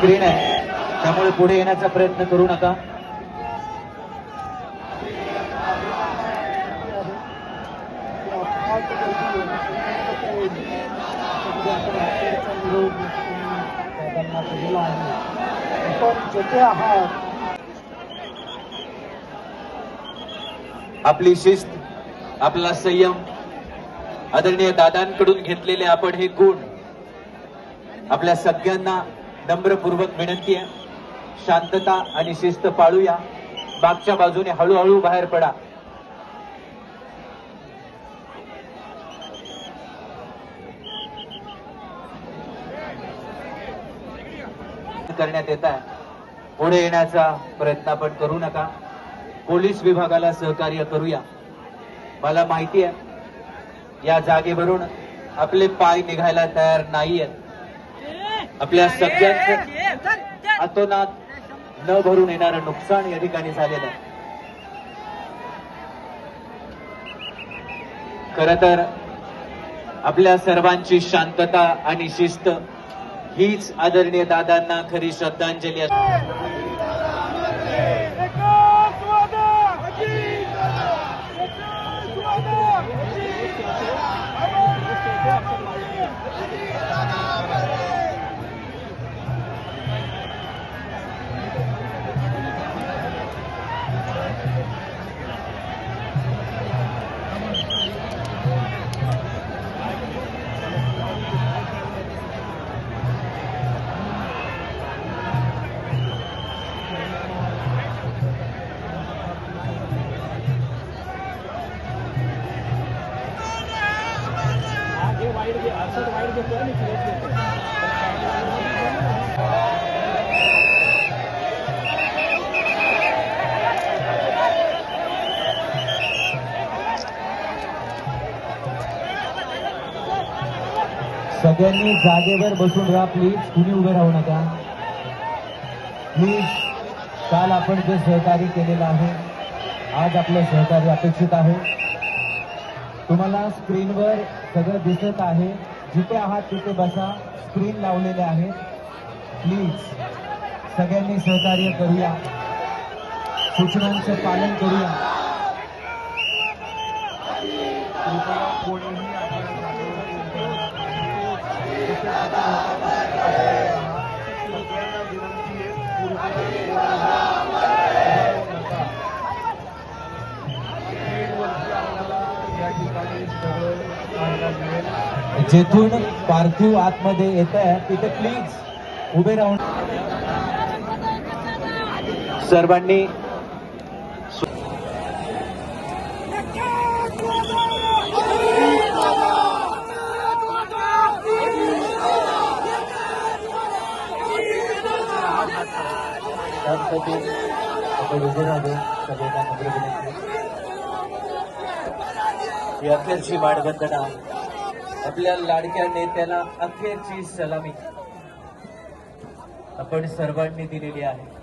Screen आहे त्यामुळे पुढे येण्याचा प्रयत्न करू नका. आपली शिस्त, आपला संयम, आदरणीय दादांकडून घेतलेले आपण हे गुण आपल्या सगळ्यांना नम्रपूर्वक विनंती आहे. शांतता आणि शिस्त पाळूया. मागच्या बाजूने हळूहळू बाहेर पडा. करण्यात येत आहे. पुढे येण्याचा प्रयत्न आपण करू नका. पोलीस विभागाला सहकार्य करूया. मला माहिती आहे या जागेवरून आपले पाय निघायला तयार नाहीयेत. आपल्या सगळ्यांचं अतोनात न भरून येणारं नुकसान या ठिकाणी झालेलं आहे. खर तर आपल्या सर्वांची शांतता आणि शिस्त हीच आदरणीय दादांना खरी श्रद्धांजली असते. सगळ्यांनी जागेवर बसून राहा प्लीज. कुणी उभे राहू नका प्लीज. काल आपण जे सहकार्य केलेलं आहे आज आपलं सहकार्य अपेक्षित आहे. तुम्हाला स्क्रीनवर सगळं दिसत आहे. जिथे आहात तिथे बसा. स्क्रीन लावलेले आहेत. प्लीज सगळ्यांनी सहकार्य करूया. सूचनांचं पालन करूया. जेथून पार्थिव आतमध्ये येत आहे तिथे प्लीज उभे राहून सर्वांनी अखेरची मानवंदना. आपल्या लाडक्या नेत्याला अखेरची सलामी आपण सर्वांनी दिलेली आहे.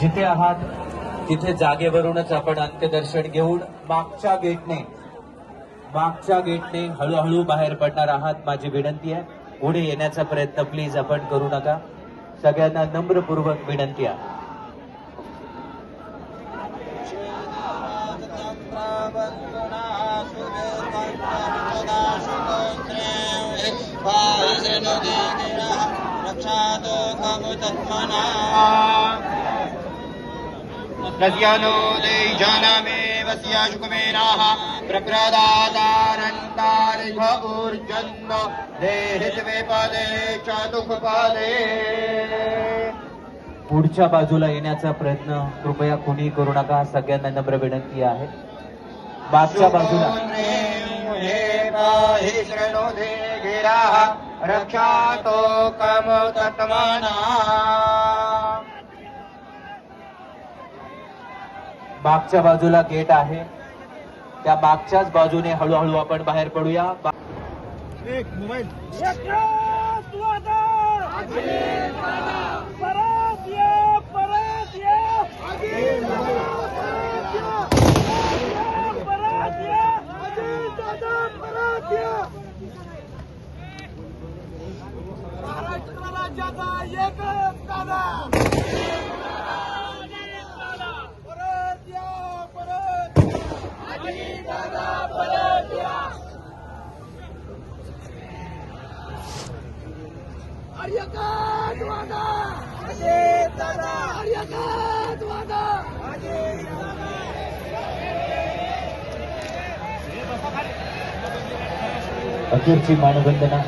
जिथे आहात तिथे जागेवरूनच आपण अंत्यदर्शन घेऊन मागच्या गेटने हळूहळू बाहेर पडणार आहात. माझी विनंती आहे पुढे येण्याचा प्रयत्न प्लीज आपण करू नका. सगळ्यांना नम्रपूर्वक विनंती आहे. नद्यानो देजानामे वस्याशुकमेनाः प्रप्रदातारन्तारिह ऊर्जन्न देहित्वे पादे चातुखपादे. पुढच्या बाजूला येण्याचा प्रयत्न कृपया कोणी करू नका. सगळ्यांना नम्र विनंती आहे. मागच्या बाजूला रक्षातो कमतत्मना. मागच्या बाजूला गेट आहे. त्या मागच्याच बाजूने हळूहळू आपण बाहेर पडूया. महाराष्ट्र राज्याचा एकच दादा परत या परत दादा परत या आर्यकात वादा दादा आर्यकात वादा अखेरची मानवंदना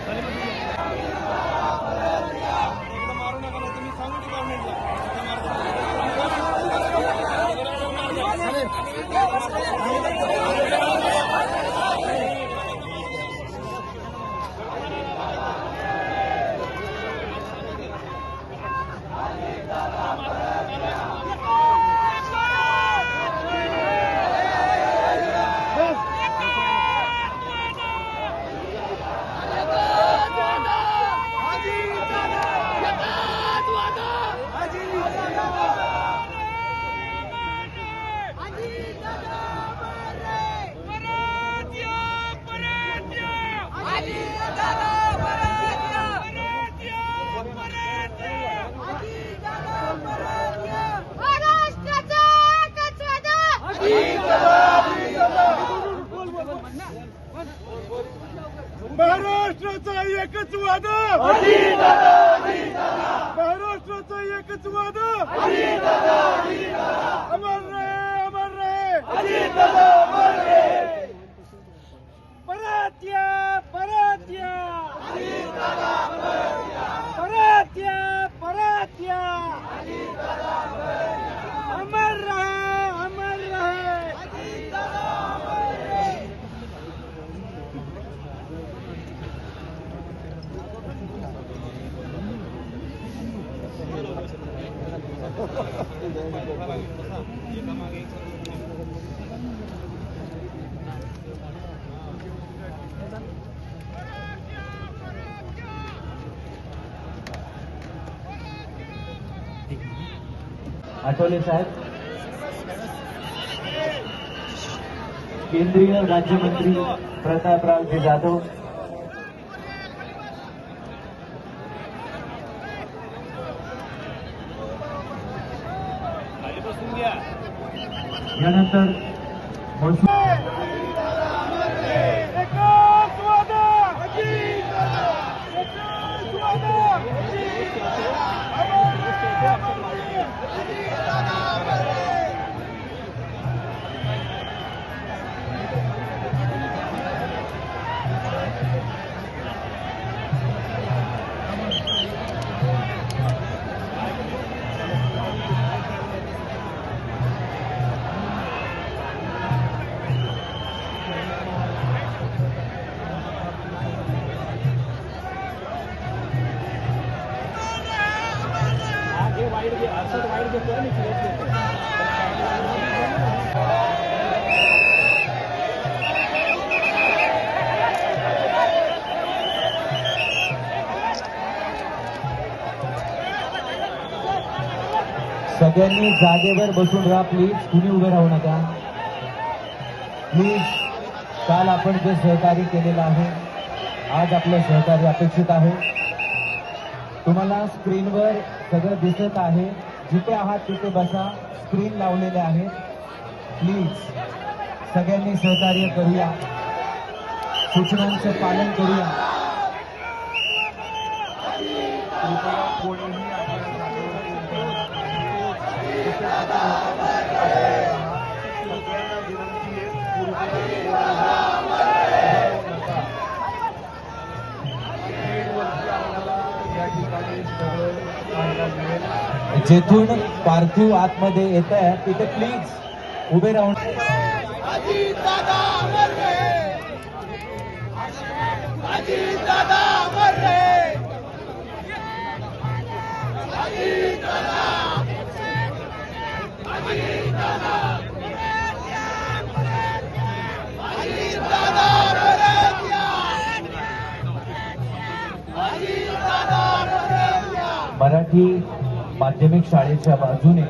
महाराष्ट्राचा एकच वादा महाराष्ट्राचा एकच वादा अमर रहे परत या परत या परत या परत या अमर रहे आठवले साहेब केंद्रीय राज्यमंत्री प्रतापरावजी जाधव यानंतर सगळ्यांनी जागेवर बसून राहा प्लीज, कुणी उभे राहू नका प्लीज. काल आपण जे सहकार्य केलेलं आहे, आज आपलं सहकार्य अपेक्षित आहे. तुम्हाला स्क्रीनवर सगळं दिसत आहे, जिथे आहात तिथे बसा, स्क्रीन लावलेले आहे. प्लीज सगळ्यांनी सहकार्य करूया, सूचनांचं पालन करूया. जेथून पार्थिव आतमध्ये येत आहे तिथे प्लीज उभे राहून. मराठी माध्यमिक शाळेच्या बाजूने